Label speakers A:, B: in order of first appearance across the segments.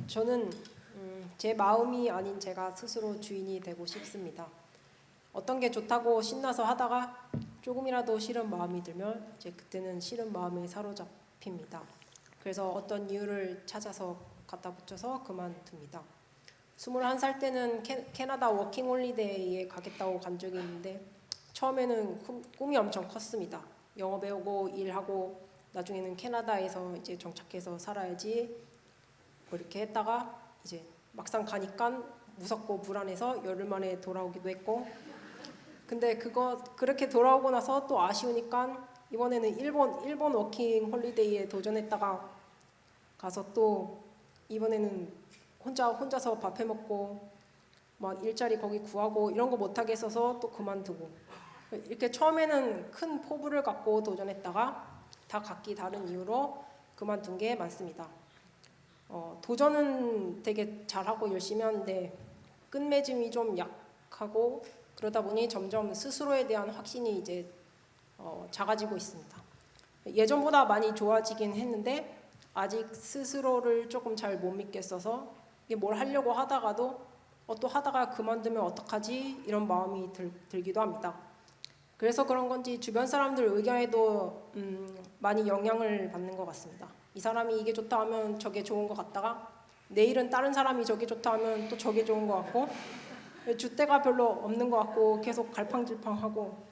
A: 저는 제 마음이 아닌 제가 스스로 주인이 되고 싶습니다. 어떤 게 좋다고 신나서 하다가 조금이라도 싫은 마음이 들면 이제 그때는 싫은 마음에 사로잡힙니다. 그래서 어떤 이유를 찾아서 갖다 붙여서 그만둡니다. 21살 때는 캐나다 워킹홀리데이에 가겠다고 간 적이 있는데 처음에는 꿈이 엄청 컸습니다. 영어 배우고 일하고 나중에는 캐나다에서 이제 정착해서 살아야지 그렇게 했다가 이제 막상 가니까 무섭고 불안해서 열흘 만에 돌아오기도 했고, 근데 그렇게 돌아오고 나서 또 아쉬우니까 이번에는 일본 워킹 홀리데이에 도전했다가 가서 또 이번에는 혼자서 밥 해 먹고 막 일자리 거기 구하고 이런 거 못하게 해서 또 그만두고, 이렇게 처음에는 큰 포부를 갖고 도전했다가 다 각기 다른 이유로 그만둔 게 많습니다. 도전은 되게 잘하고 열심히 하는데 끝맺음이 좀 약하고 그러다 보니 점점 스스로에 대한 확신이 이제 작아지고 있습니다. 예전보다 많이 좋아지긴 했는데 아직 스스로를 조금 잘 못 믿겠어서 이게 뭘 하려고 하다가도 또 하다가 그만두면 어떡하지 이런 마음이 들기도 합니다. 그래서 그런 건지 주변 사람들 의견에도 많이 영향을 받는 것 같습니다. 이 사람이 이게 좋다 하면 저게 좋은 것 같다가 내일은 다른 사람이 저게 좋다 하면 또 저게 좋은 것 같고 줏대가 별로 없는 것 같고 계속 갈팡질팡하고,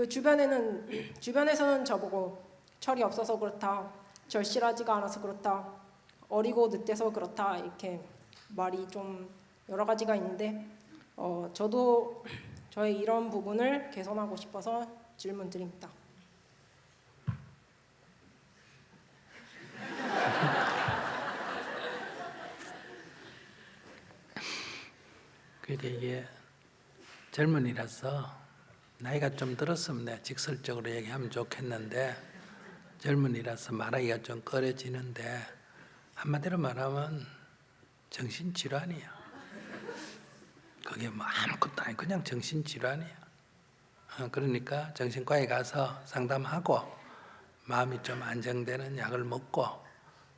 A: 주변에서는 저보고 철이 없어서 그렇다, 절실하지가 않아서 그렇다, 어리고 늑대서 그렇다 이렇게 말이 좀 여러 가지가 있는데 저도 저의 이런 부분을 개선하고 싶어서 질문 드립니다.
B: 그러니까 이게 젊은이라서 나이가 좀 들었으면 내가 직설적으로 얘기하면 좋겠는데 젊은이라서 말하기가 좀 꺼려지는데 한마디로 말하면 정신질환이야. 그게 뭐 아무것도 아니고 그냥 정신질환이야. 그러니까 정신과에 가서 상담하고 마음이 좀 안정되는 약을 먹고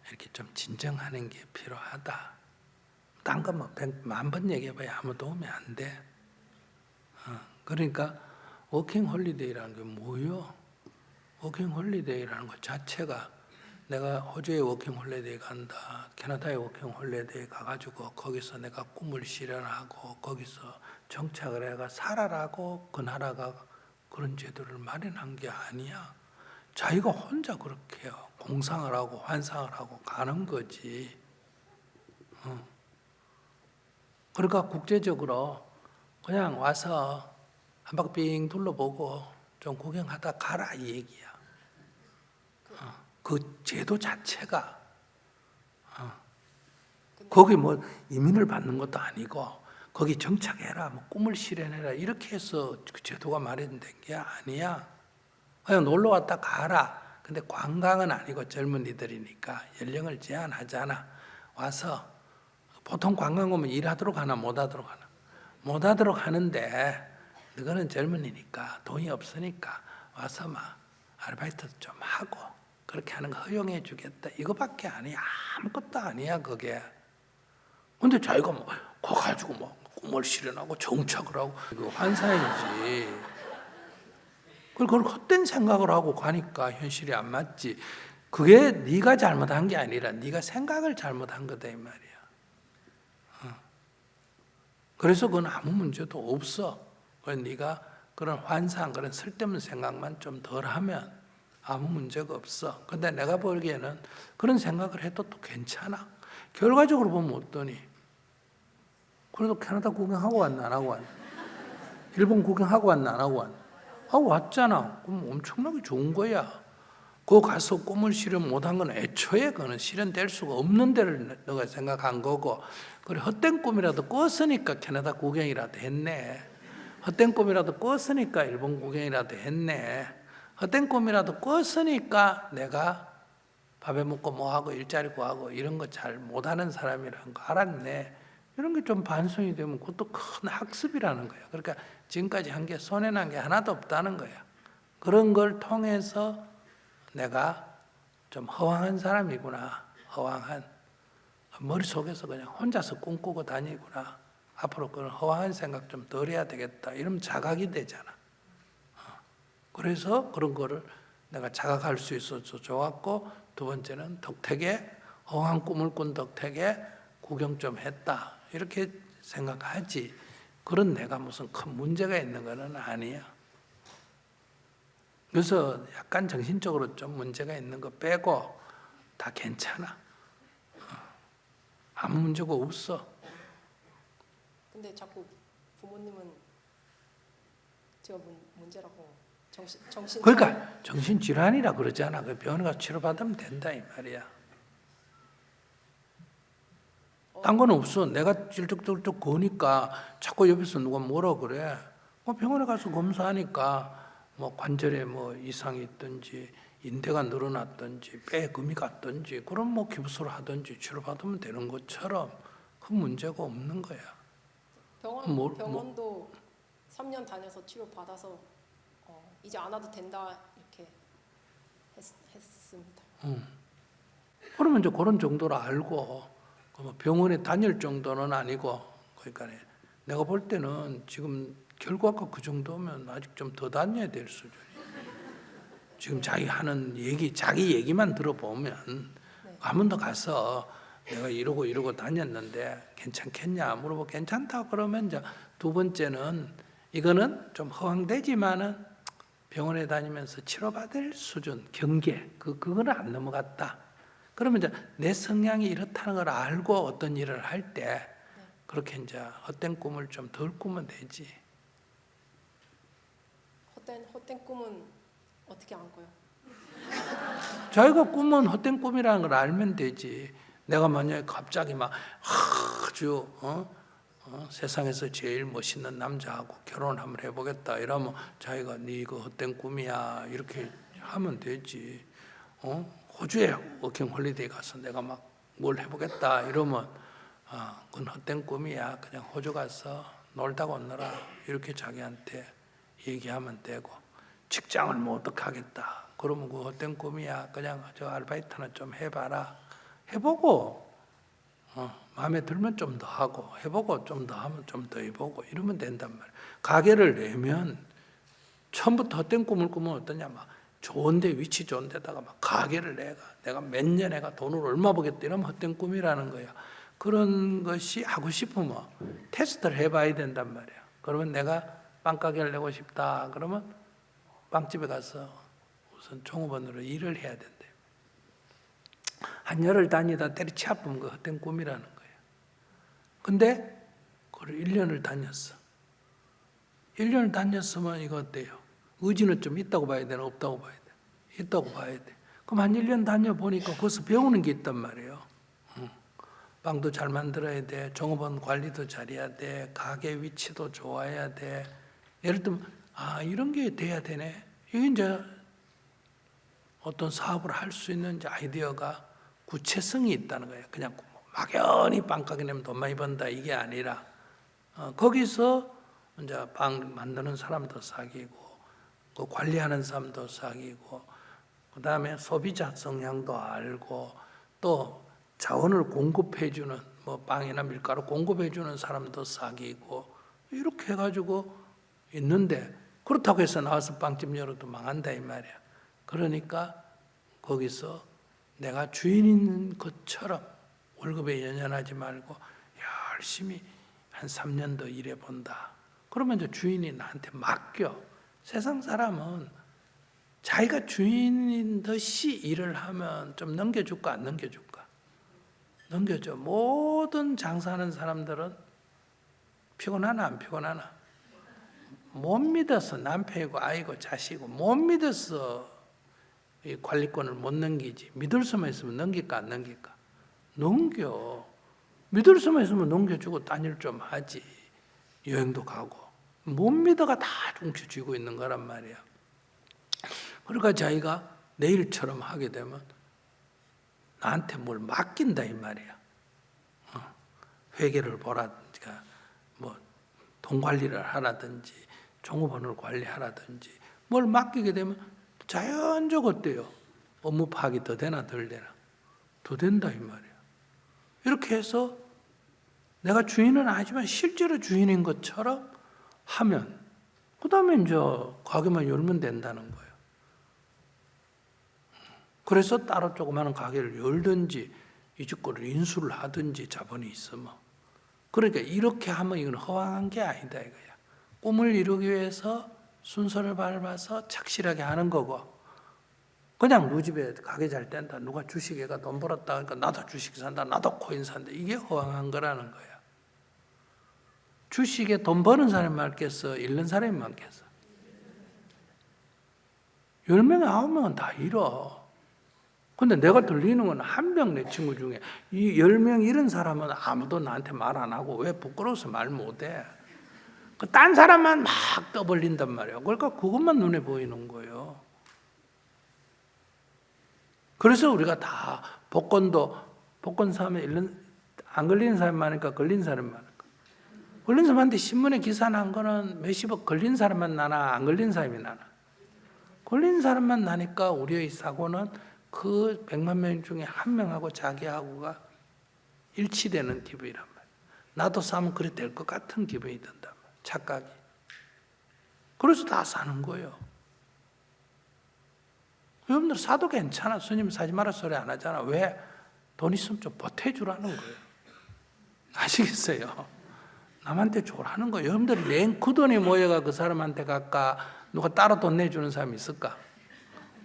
B: 이렇게 좀 진정하는 게 필요하다. 딴 거 뭐 100만 번 얘기해봐야 아무 도움이 안 돼. 그러니까 워킹 홀리데이라는 게 뭐요? 워킹 홀리데이라는 것 자체가 내가 호주에 워킹 홀리데이 간다, 캐나다에 워킹 홀리데이 가가지고 거기서 내가 꿈을 실현하고 거기서 정착을 해가 살아라고 그 나라가 그런 제도를 마련한 게 아니야. 자기가 혼자 그렇게 공상을 하고 환상을 하고 가는 거지. 그러니까 국제적으로 그냥 와서 한 바퀴 빙 둘러보고 좀 구경하다 가라 이 얘기야. 그 제도 자체가 거기 뭐 이민을 받는 것도 아니고 거기 정착해라, 뭐 꿈을 실현해라 이렇게 해서 그 제도가 마련된 게 아니야. 그냥 놀러 왔다 가라. 근데 관광은 아니고 젊은이들이니까 연령을 제한하잖아. 와서 보통 관광 오면 일하도록 하나 못 하도록 하나. 못 하도록 하는데 너는 젊은이니까 돈이 없으니까 와서 막 아르바이트도 좀 하고 그렇게 하는 거 허용해 주겠다. 이거밖에 아니야. 아무것도 아니야 그게. 근데 자기가 뭐 그거 가지고 뭐 꿈을 실현하고 정착을 하고 이거 환상이지. 그걸 헛된 생각을 하고 가니까 현실이 안 맞지. 그게 네가 잘못한 게 아니라 네가 생각을 잘못한 거다 이 말이야. 그래서 그건 아무 문제도 없어. 네가 그런 환상, 그런 쓸데없는 생각만 좀 덜 하면 아무 문제가 없어. 근데 내가 보기에는 그런 생각을 해도 또 괜찮아. 결과적으로 보면 어떠니? 그래도 캐나다 구경하고 왔나 안 하고 왔나? 일본 구경하고 왔나 안 하고 왔나? 하고 왔잖아. 그럼 엄청나게 좋은 거야. 거 가서 꿈을 실현 못한 건 애초에 그는 실현될 수가 없는 데를 너가 생각한 거고, 그래 헛된 꿈이라도 꿨으니까 캐나다 구경이라도 했네. 헛된 꿈이라도 꿨으니까 일본 구경이라도 했네. 헛된 꿈이라도 꿨으니까 내가 밥에 먹고 뭐하고 일자리 구하고 이런 거 잘 못하는 사람이라는 거 알았네. 이런 게 좀 반성이 되면 그것도 큰 학습이라는 거야. 그러니까 지금까지 한 게 손해난 게 하나도 없다는 거야. 그런 걸 통해서 내가 좀 허황한 사람이구나. 허황한. 머릿속에서 그냥 혼자서 꿈꾸고 다니구나. 앞으로 그런 허황한 생각 좀 덜 해야 되겠다. 이러면 자각이 되잖아. 그래서 그런 거를 내가 자각할 수 있어서 좋았고, 두 번째는 덕택에 허황한 꿈을 꾼 덕택에 구경 좀 했다. 이렇게 생각하지. 그런 내가 무슨 큰 문제가 있는 거는 아니야. 그래서 약간 정신적으로 좀 문제가 있는 거 빼고 다 괜찮아. 아무 문제가 없어.
A: 근데 자꾸 부모님은 제가 문제라고 정신
B: 그러니까 정신질환이라 그러잖아. 그 병원에 가서 치료받으면 된다 이 말이야. 딴 건 없어. 내가 찔쩍찔쩍 거니까 자꾸 옆에서 누가 뭐라 그래. 병원에 가서 검사하니까 뭐 관절에 뭐 이상이 있든지 인대가 늘어났든지 뼈에 금이 갔든지 그럼 뭐 기부스를 하든지 치료받으면 되는 것처럼 큰 문제가 없는 거야.
A: 병원도 3년 다녀서 치료 받아서 이제 안 와도 된다 이렇게 했습니다.
B: 그러면 이제 그런 정도로 알고 병원에 다닐 정도는 아니고, 그러니까 내가 볼 때는 지금 결과가 그 정도면 아직 좀 더 다녀야 될 수준이야. 지금 자기 하는 얘기, 자기 얘기만 들어보면 한 번 더 가서 내가 이러고 다녔는데 괜찮겠냐 물어보고 괜찮다 그러면 이제 두 번째는 이거는 좀 허황되지만은 병원에 다니면서 치료받을 수준, 경계, 그거는 안 넘어갔다. 그러면 이제 내 성향이 이렇다는 걸 알고 어떤 일을 할 때 그렇게 이제 헛된 꿈을 좀 덜 꾸면 되지.
A: 헛된 꿈은 어떻게 안 꿔요?
B: 자기가 꿈은 헛된 꿈이라는 걸 알면 되지. 내가 만약에 갑자기 막 아주 세상에서 제일 멋있는 남자하고 결혼을 한번 해보겠다 이러면 자기가 네 이거 헛된 꿈이야 이렇게 하면 되지. 호주에 워킹 홀리데이 가서 내가 막 뭘 해보겠다 이러면 그건 헛된 꿈이야. 그냥 호주 가서 놀다가 오너라 이렇게 자기한테 얘기하면 되고, 직장을 못 하겠다 그러면 그 헛된 꿈이야. 그냥 저 아르바이트나 좀 해봐라. 해보고 마음에 들면 좀 더 하고 해보고 좀 더 하면 좀 더 해보고 이러면 된단 말이야. 가게를 내면 처음부터 헛된 꿈을 꾸면 어떠냐, 막 좋은데 위치 좋은 데다가 막 가게를 내가 몇 년에 돈을 얼마 벌겠다 이러면 헛된 꿈이라는 거야. 그런 것이 하고 싶으면 테스트를 해봐야 된단 말이야. 그러면 내가 빵가게를 내고 싶다 그러면 빵집에 가서 우선 종업원으로 일을 해야 된대. 한 열흘 다니다 때리치 아프면 그 헛된 꿈이라는 거예요. 근데 그걸 1년을 다녔어. 1년을 다녔으면 이거 어때요? 의지는 좀 있다고 봐야 되나 없다고 봐야 돼? 있다고 봐야 돼. 그럼 한 1년 다녀보니까 거기서 배우는 게 있단 말이에요. 빵도 잘 만들어야 돼. 종업원 관리도 잘해야 돼. 가게 위치도 좋아야 돼. 예를 들면 이런 게 돼야 되네. 이게 이제 어떤 사업을 할 수 있는 이제 아이디어가 구체성이 있다는 거예요. 그냥 막연히 빵가게 내면 돈 많이 번다 이게 아니라 거기서 이제 빵 만드는 사람도 사귀고 그 관리하는 사람도 사귀고 그 다음에 소비자 성향도 알고 또 자원을 공급해주는 뭐 빵이나 밀가루 공급해주는 사람도 사귀고 이렇게 해가지고 있는데, 그렇다고 해서 나와서 빵집 열어도 망한다 이 말이야. 그러니까 거기서 내가 주인인 것처럼 월급에 연연하지 말고 열심히 한 3년 더 일해본다. 그러면 이제 주인이 나한테 맡겨. 세상 사람은 자기가 주인인 듯이 일을 하면 좀 넘겨줄까 안 넘겨줄까? 넘겨줘. 모든 장사하는 사람들은 피곤하나 안 피곤하나? 못 믿어서 남편이고 아이고 자식이고 못 믿어서 이 관리권을 못 넘기지. 믿을 수만 있으면 넘길까 안 넘길까? 넘겨. 믿을 수만 있으면 넘겨주고 딴 일 좀 하지. 여행도 가고. 못 믿어가 다 뭉쳐쥐고 있는 거란 말이야. 그러니까 자기가 내 일처럼 하게 되면 나한테 뭘 맡긴다 이 말이야. 회계를 보라든지 뭐 돈 관리를 하라든지 종업원을 관리하라든지 뭘 맡기게 되면 자연적 어때요? 업무 파악이 더 되나 덜 되나? 더 된다 이 말이야. 이렇게 해서 내가 주인은 아니지만 실제로 주인인 것처럼 하면 그 다음에 이제 가게만 열면 된다는 거예요. 그래서 따로 조그마한 가게를 열든지 이 집 거를 인수를 하든지 자본이 있으면. 그러니까 이렇게 하면 이건 허황한 게 아니다 이거야. 꿈을 이루기 위해서 순서를 밟아서 착실하게 하는 거고, 그냥 누 집에 가게 잘 된다, 누가 주식에가 돈 벌었다 그러니까 나도 주식 산다, 나도 코인 산다, 이게 허황한 거라는 거야. 주식에 돈 버는 사람이 많겠어, 잃는 사람이 많겠어? 10명에 9명은 다 잃어. 근데 내가 들리는 건 한 명 내 친구 중에 이 10명 잃은 사람은 아무도 나한테 말 안 하고, 왜? 부끄러워서 말 못해. 딴 사람만 막 떠벌린단 말이야. 그러니까 그것만 눈에 보이는 거예요. 그래서 우리가 다 복권 사면 안 걸리는 사람이 많으니까 걸린 사람이 많을까. 걸린 사람한테 신문에 기사 난 거는 몇십억, 걸린 사람만 나나 안 걸린 사람이 나나. 걸린 사람만 나니까 우리의 사고는 그 100만 명 중에 한 명하고 자기하고가 일치되는 기분이란 말이야. 나도 사면 그래 될 것 같은 기분이 든단 말이야. 착각이. 그래서 다 사는 거예요. 여러분들 사도 괜찮아. 스님 사지 마라 소리 안 하잖아. 왜? 돈 있으면 좀 보태주라는 거예요. 아시겠어요? 남한테 줘라는 거예요. 여러분들이 낸 그 돈이 모여가 그 사람한테 갈까? 누가 따로 돈 내주는 사람이 있을까?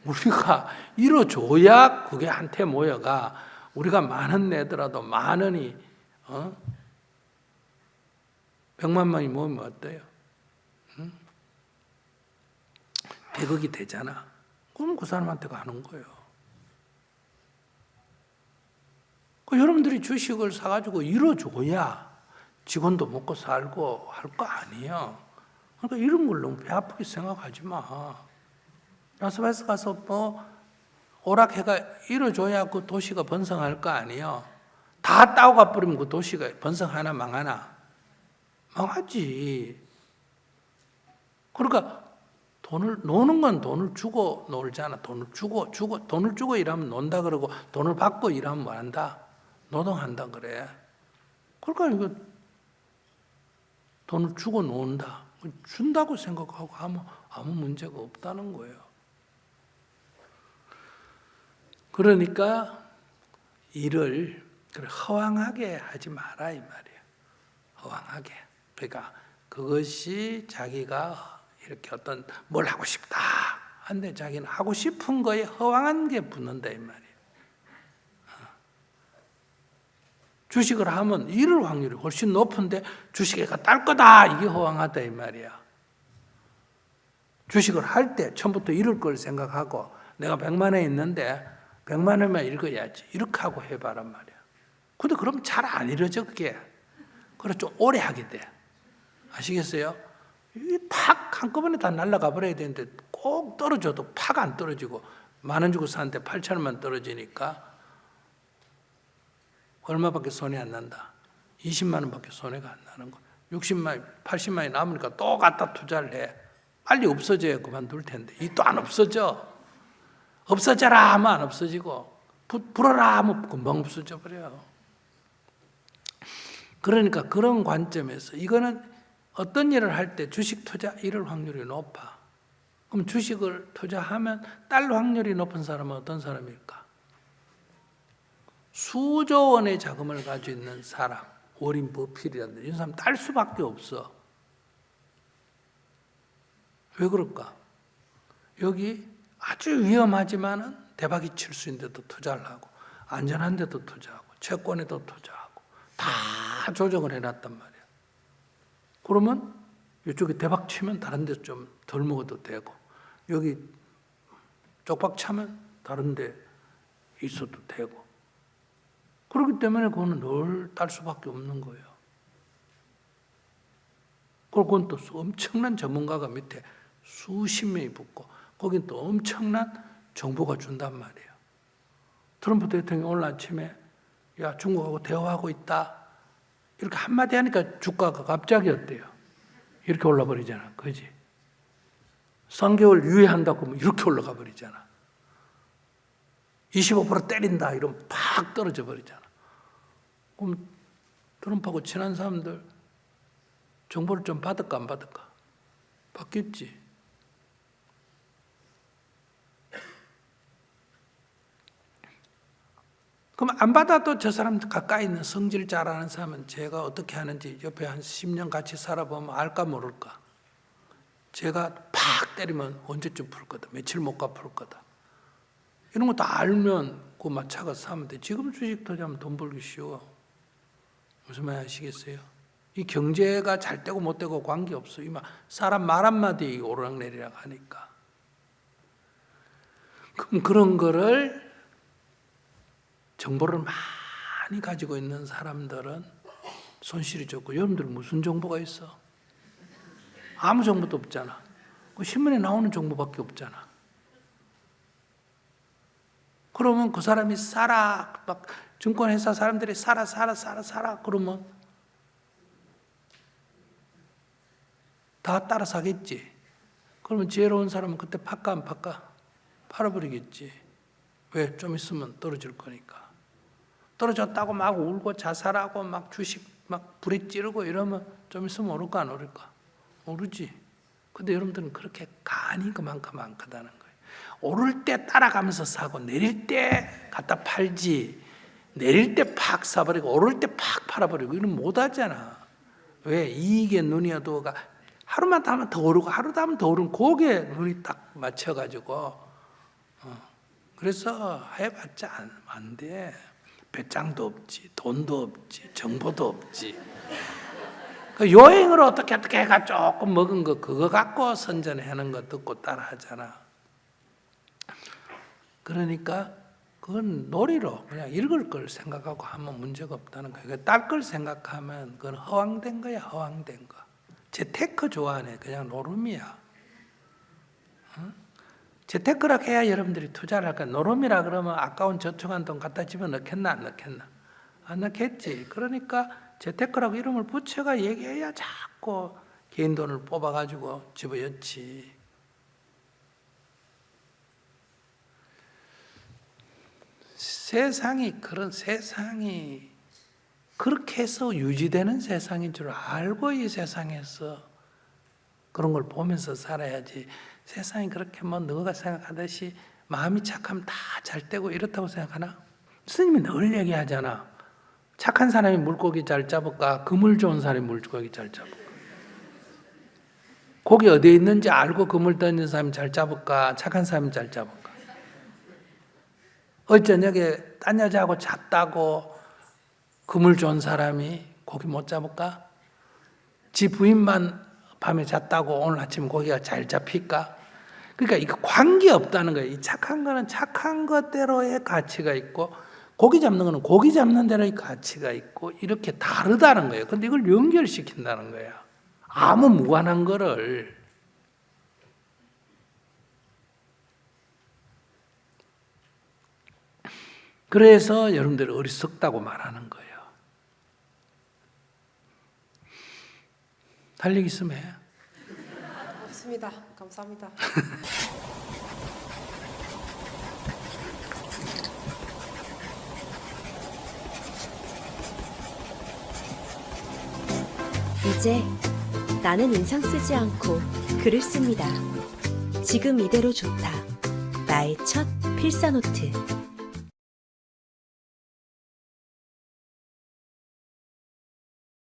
B: 우리가 이뤄줘야 그게 한테 모여가. 우리가 10,000원 내더라도 10,000원이 100만 원이 모이면 어때요? 100억이 되잖아. 그럼 그 사람한테 가는 거예요. 여러분들이 주식을 사가지고 이뤄줘야 직원도 먹고 살고 할 거 아니에요. 그러니까 이런 걸 너무 배 아프게 생각하지 마. 라스베가스 가서 뭐 오락해가 이뤄줘야 그 도시가 번성할 거 아니에요. 다 따고 가버리면 그 도시가 번성하나 망하나? 망하지. 그러니까 노는 건 돈을 주고 놀잖아. 돈을 주고 일하면 논다 그러고, 돈을 받고 일하면 뭐 한다? 노동한다 그래. 그러니까 이거 돈을 주고 논다. 준다고 생각하고 아무 문제가 없다는 거예요. 그러니까 일을 허황하게 하지 마라 이 말이에요. 허황하게. 그러니까 그것이 자기가 이렇게 어떤 뭘 하고 싶다 한데 자기는 하고 싶은 거에 허황한 게 붙는다 이 말이에요. 주식을 하면 잃을 확률이 훨씬 높은데 주식에가 딸 거다, 이게 허황하다 이 말이야. 주식을 할 때 처음부터 잃을 걸 생각하고 내가 100만 원 있는데 100만 원만 읽어야지, 이렇게 하고 해봐란 말이야. 근데 그럼 잘 안 이루어져 그게. 그래 좀 오래 하게 돼. 아시겠어요? 팍 한꺼번에 다 날아가 버려야 되는데 꼭 떨어져도 팍 안 떨어지고, 10,000원 주고 샀는데 8,000원만 떨어지니까 얼마밖에 손이 안 난다. 20만 원밖에 손해가 안 나는 거. 60만 원, 80만 원이 남으니까 또 갖다 투자를 해. 빨리 없어져야 그만둘 텐데 이 또 안 없어져. 없어져라 하면 안 없어지고, 불어라 하면 금방 없어져 버려요. 그러니까 그런 관점에서 이거는 어떤 일을 할 때 주식 투자 이럴 확률이 높아. 그럼 주식을 투자하면 딸 확률이 높은 사람은 어떤 사람일까? 수조 원의 자금을 가지고 있는 사람, 워린 버핏이라든지 이런 사람 딸 수밖에 없어. 왜 그럴까? 여기 아주 위험하지만은 대박이 칠 수 있는데도 투자를 하고, 안전한 데도 투자하고, 채권에도 투자하고, 다 조정을 해놨단 말이야. 그러면 이쪽에 대박 치면 다른 데 좀 덜 먹어도 되고, 여기 쪽박 차면 다른 데 있어도 되고, 그렇기 때문에 그거는 늘 딸 수밖에 없는 거예요. 그건 또 엄청난 전문가가 밑에 수십 명이 붙고, 거긴 또 엄청난 정보가 준단 말이에요. 트럼프 대통령이 오늘 아침에 야 중국하고 대화하고 있다 이렇게 한마디 하니까 주가가 갑자기 어때요? 이렇게 올라 버리잖아. 그지? 3개월 유예한다고 하면 이렇게 올라가 버리잖아. 25% 때린다 이러면 팍 떨어져 버리잖아. 그럼 트럼프하고 친한 사람들 정보를 좀 받을까 안 받을까? 받겠지. 그럼 안 받아도 저 사람 가까이 있는 성질 잘하는 사람은 제가 어떻게 하는지 옆에 한 10년 같이 살아보면 알까 모를까? 제가 팍 때리면 언제쯤 풀 거다. 며칠 못 가 풀 거다. 이런 거 다 알면 그 마차가 사면 돼. 지금 주식 투자하면 돈 벌기 쉬워. 무슨 말 아시겠어요? 이 경제가 잘 되고 못 되고 관계없어. 사람 말 한마디 오르락내리락 하니까. 그럼 그런 거를 정보를 많이 가지고 있는 사람들은 손실이 적고, 여러분들 무슨 정보가 있어? 아무 정보도 없잖아. 그 신문에 나오는 정보밖에 없잖아. 그러면 그 사람이 막 증권회사 사람들이 살아 그러면 다 따라 사겠지. 그러면 지혜로운 사람은 그때 팔까 안 팔까? 팔아버리겠지. 왜? 좀 있으면 떨어질 거니까. 떨어졌다고 막 울고 자살하고 막 주식 막 불에 찌르고 이러면 좀 있으면 오를까 안 오를까? 오르지. 근데 여러분들은 그렇게 간이 그만큼 안 크다는 거예요. 오를 때 따라가면서 사고 내릴 때 갖다 팔지. 내릴 때 팍 사버리고 오를 때 팍 팔아버리고 이런 못 하잖아. 왜? 이익에 눈이 어두워가 하루만 더 하면 더 오르고 하루 더 하면 더 오르고 거기에 눈이 딱 맞춰가지고 그래서 해봤자 안 돼. 배짱도 없지, 돈도 없지, 정보도 없지. 그 여행으로 어떻게 해가 조금 먹은 거 그거 갖고 선전하는 거 듣고 따라하잖아. 그러니까 그건 놀이로 그냥 읽을 걸 생각하고 하면 문제가 없다는 거야. 딸 걸 생각하면 그건 허황된 거야, 허황된 거. 재테크 좋아하네, 그냥 노름이야. 응? 재테크라 해야 여러분들이 투자를 할까? 노름이라 그러면 아까운 저축한 돈 갖다 집어넣겠나 안 넣겠나? 안 넣겠지. 그러니까 재테크라고 이름을 붙여가 얘기해야 자꾸 개인 돈을 뽑아가지고 집어넣지. 세상이 그렇게 해서 유지되는 세상인 줄 알고 이 세상에서 그런 걸 보면서 살아야지. 세상이 그렇게 뭐 너가 생각하듯이 마음이 착하면 다 잘 되고 이렇다고 생각하나? 스님이 늘 얘기하잖아. 착한 사람이 물고기 잘 잡을까? 그물 좋은 사람이 물고기 잘 잡을까? 고기 어디에 있는지 알고 그물 던진 사람이 잘 잡을까? 착한 사람이 잘 잡을까? 어제 저녁에 딴 여자하고 잤다고 그물 좋은 사람이 고기 못 잡을까? 지 부인만 밤에 잤다고 오늘 아침 고기가 잘 잡힐까? 그러니까 이거 관계없다는 거예요. 이 착한 거는 착한 것대로의 가치가 있고 고기 잡는 거는 고기 잡는 대로의 가치가 있고 이렇게 다르다는 거예요. 근데 이걸 연결시킨다는 거예요. 아무 무관한 거를. 그래서 여러분들이 어리석다고 말하는 거예요. 할 얘기 있으면 해.
A: 없습니다. 감사합니다.
C: 이제 나는 인상 쓰지 않고 글을 씁니다. 지금 이대로 좋다. 나의 첫 필사노트.